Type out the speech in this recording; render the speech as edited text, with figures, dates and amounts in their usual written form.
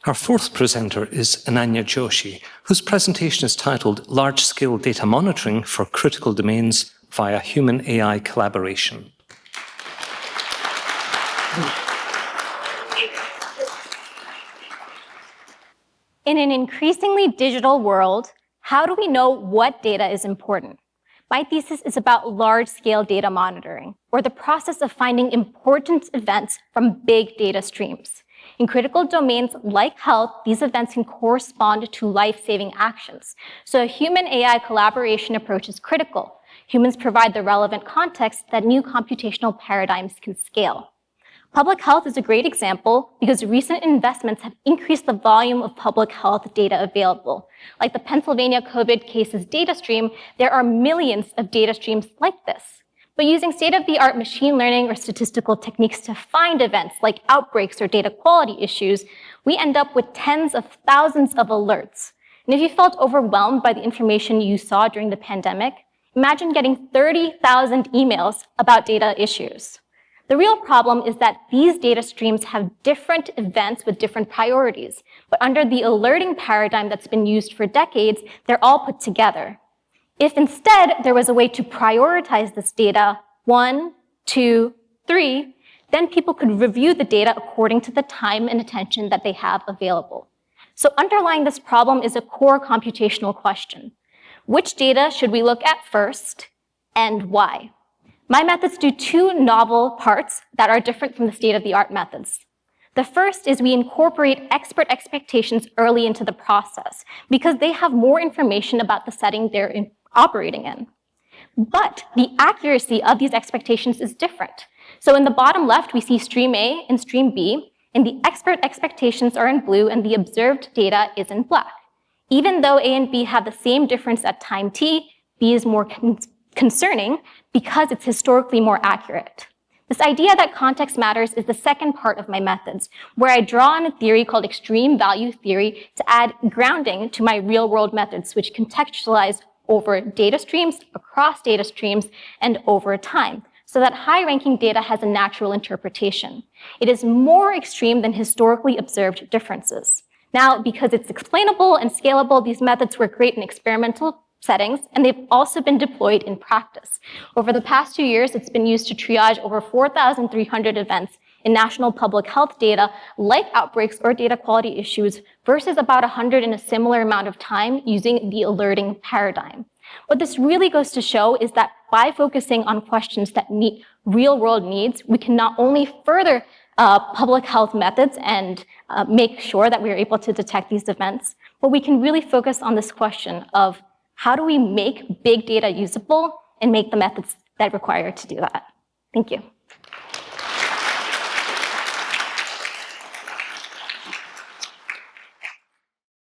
Our fourth presenter is Ananya Joshi, whose presentation is titled Large-Scale Data Monitoring for Critical Domains via Human-AI Collaboration. In an increasingly digital world, how do we know what data is important? My thesis is about large-scale data monitoring, or the process of finding important events from big data streams. In critical domains like health, these events can correspond to life-saving actions. So a human-AI collaboration approach is critical. Humans provide the relevant context that new computational paradigms can scale. Public health is a great example because recent investments have increased the volume of public health data available. Like the Pennsylvania COVID cases data stream, there are millions of data streams like this. But using state-of-the-art machine learning or statistical techniques to find events like outbreaks or data quality issues, we end up with tens of thousands of alerts. And if you felt overwhelmed by the information you saw during the pandemic, imagine getting 30,000 emails about data issues. The real problem is that these data streams have different events with different priorities, but under the alerting paradigm that's been used for decades, they're all put together. If instead there was a way to prioritize this data, 1, 2, 3, then people could review the data according to the time and attention that they have available. So underlying this problem is a core computational question. Which data should we look at first, and why? My methods do two novel parts that are different from the state-of-the-art methods. The first is we incorporate expert expectations early into the process because they have more information about the setting they're operating in. But the accuracy of these expectations is different. So in the bottom left, we see stream A and stream B, and the expert expectations are in blue and the observed data is in black. Even though A and B have the same difference at time t, B is more concerning because it's historically more accurate. This idea that context matters is the second part of my methods, where I draw on a theory called extreme value theory to add grounding to my real-world methods, which contextualize over data streams, across data streams, and over time, so that high-ranking data has a natural interpretation. It is more extreme than historically observed differences. Now, because it's explainable and scalable, these methods work great in experimental settings, and they've also been deployed in practice. Over the past 2 years, it's been used to triage over 4,300 events in national public health data, like outbreaks or data quality issues, versus about 100 in a similar amount of time using the alerting paradigm. What this really goes to show is that by focusing on questions that meet real-world needs, we can not only further public health methods and make sure that we are able to detect these events, but we can really focus on this question of how do we make big data usable and make the methods that require to do that? Thank you.